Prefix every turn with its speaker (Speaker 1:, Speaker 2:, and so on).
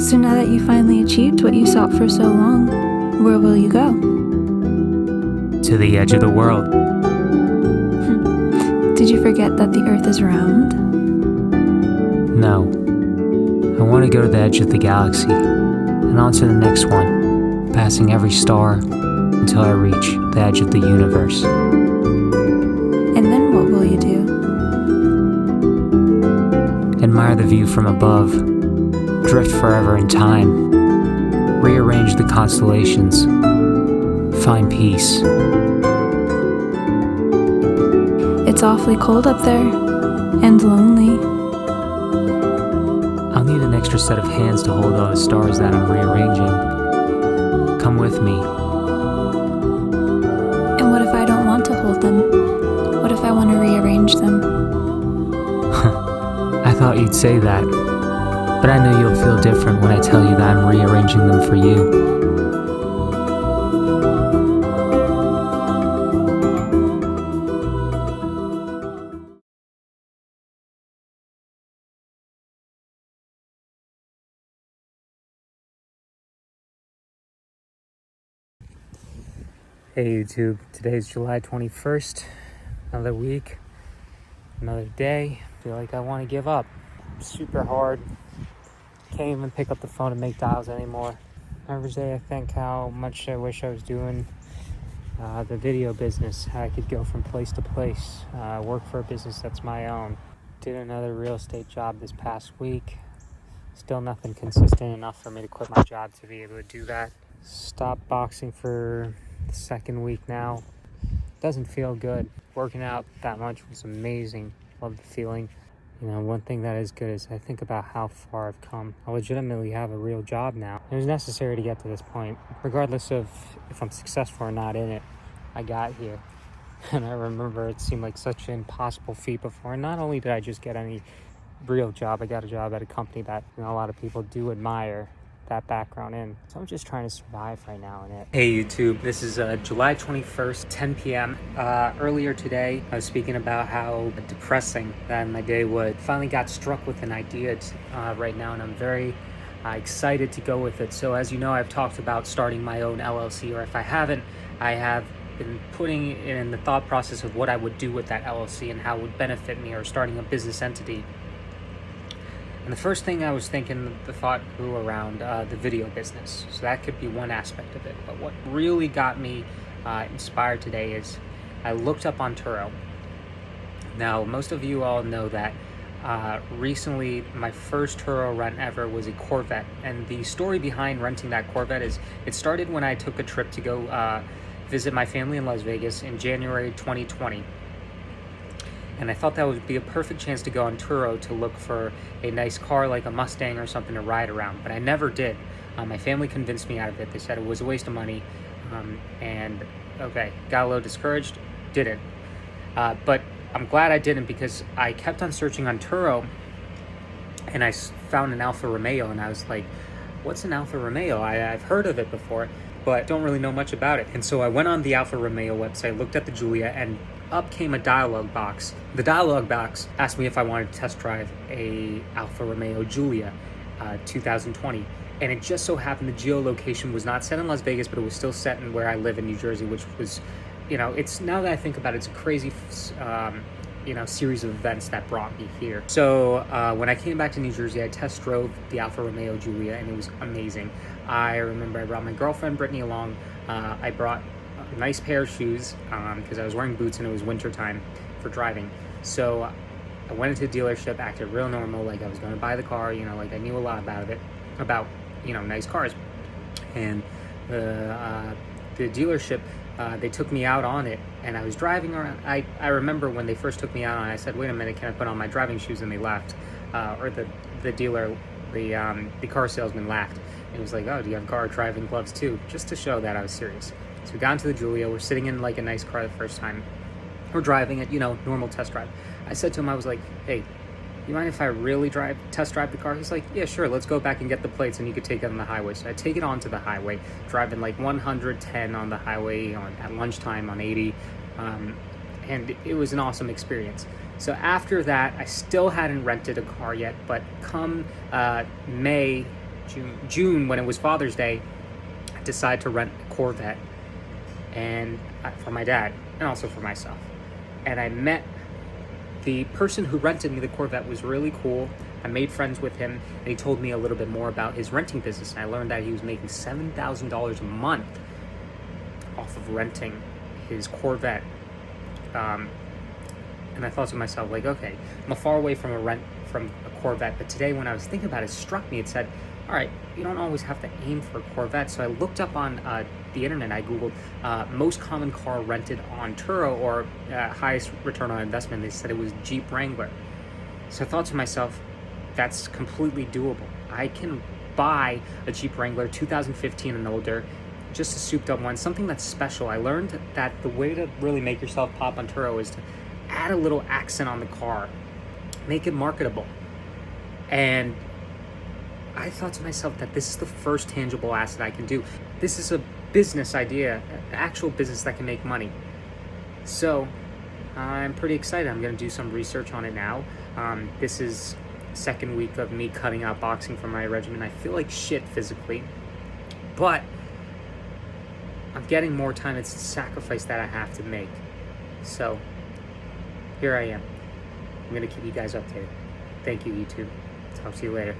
Speaker 1: So now that you finally achieved what you sought for so long, where will you go?
Speaker 2: To the edge of the world.
Speaker 1: Did you forget that the Earth is round?
Speaker 2: No. I want to go to the edge of the galaxy, and on to the next one, passing every star until I reach the edge of the universe.
Speaker 1: And then what will you do?
Speaker 2: Admire the view from above, drift forever in time, rearrange the constellations, find peace.
Speaker 1: It's awfully cold up there, and lonely.
Speaker 2: I'll need an extra set of hands to hold all the stars that I'm rearranging. Come with me.
Speaker 1: And what if I don't want to hold them? What if I want to rearrange them?
Speaker 2: I thought you'd say that, but I know you'll feel different when I tell you that I'm rearranging them for you. Hey YouTube, today's July 21st, another week, another day. Feel like I want to give up. Super hard. Can't even pick up the phone and make dials anymore. Every day I think how much I wish I was doing the video business, how I could go from place to place, work for a business that's my own. Did another real estate job this past week. Still nothing consistent enough for me to quit my job to be able to do that. Stopped boxing for the second week now. Doesn't feel good. Working out that much was amazing. Love the feeling. You know, one thing that is good is I think about how far I've come. I legitimately have a real job now. It was necessary to get to this point. Regardless of if I'm successful or not in it, I got here. And I remember it seemed like such an impossible feat before. And not only did I just get any real job, I got a job at a company that, you know, a lot of people do admire that background in. So I'm just trying to survive right now in it. Hey YouTube, this is July 21st, 10 p.m. Earlier today, I was speaking about how depressing that my day was. Finally got struck with an idea right now, and I'm very excited to go with it. So as you know, I've talked about starting my own LLC, or if I haven't, I have been putting in the thought process of what I would do with that LLC and how it would benefit me, or starting a business entity. And the first thing I was thinking, the thought grew around the video business. So that could be one aspect of it. But what really got me inspired today is I looked up on Turo. Now, most of you all know that recently my first Turo rent ever was a Corvette. And the story behind renting that Corvette is it started when I took a trip to go visit my family in Las Vegas in January 2020. And I thought that would be a perfect chance to go on Turo to look for a nice car like a Mustang or something to ride around, but I never did. My family convinced me out of it. They said it was a waste of money, and okay, got a little discouraged, didn't. But I'm glad I didn't, because I kept on searching on Turo, and I found an Alfa Romeo, and I was like, what's an Alfa Romeo? I've heard of it before, but don't really know much about it. And so I went on the Alfa Romeo website, looked at the Giulia, and up came a dialog box. The dialog box asked me if I wanted to test drive a Alfa Romeo Giulia 2020. And it just so happened the geolocation was not set in Las Vegas, but it was still set in where I live in New Jersey, which was, you know, it's, now that I think about it, it's a crazy series of events that brought me here. So when I came back to New Jersey, I test drove the Alfa Romeo Giulia, and it was amazing. I remember I brought my girlfriend Brittany along. I brought a nice pair of shoes because I was wearing boots and it was winter time for driving. So I went into the dealership, acted real normal, like I was going to buy the car, you know, like I knew a lot about you know, nice cars. And the dealership, they took me out on it, and I was driving around. I remember when they first took me out on it, I said, wait a minute, can I put on my driving shoes? And they laughed, or the dealer, the car salesman laughed. And he was like, oh, do you have car driving gloves too? Just to show that I was serious. So we got into the Giulia, we're sitting in like a nice car the first time. We're driving it, you know, normal test drive. I said to him, I was like, hey, you mind if I really test drive the car? He's like, yeah, sure, let's go back and get the plates and you could take it on the highway. So I take it onto the highway, driving like 110 on the highway at lunchtime on 80. And it was an awesome experience. So after that, I still hadn't rented a car yet, but come May June when it was Father's Day, I decided to rent a Corvette, and for my dad and also for myself. And I met the person who rented me the Corvette. Was really cool. I made friends with him, and he told me a little bit more about his renting business. And I learned that he was making $7,000 a month off of renting his Corvette. And I thought to myself, like, okay, I'm far away from a Corvette. But today, when I was thinking about it, it struck me. It said, all right, you don't always have to aim for a Corvette. So I looked up on the internet. I googled most common car rented on Turo, or highest return on investment. They said it was Jeep Wrangler. So I thought to myself, that's completely doable. I can buy a Jeep Wrangler 2015 and older, just a souped up one, something that's special. I learned that the way to really make yourself pop on Turo is to add a little accent on the car, make it marketable. And I thought to myself that this is the first tangible asset I can do. This is a business idea, an actual business that can make money. So I'm pretty excited. I'm going to do some research on it now. This is second week of me cutting out boxing from my regimen. I feel like shit physically, but I'm getting more time. It's a sacrifice that I have to make. So here I am. I'm going to keep you guys updated. Thank you, YouTube. Talk to you later.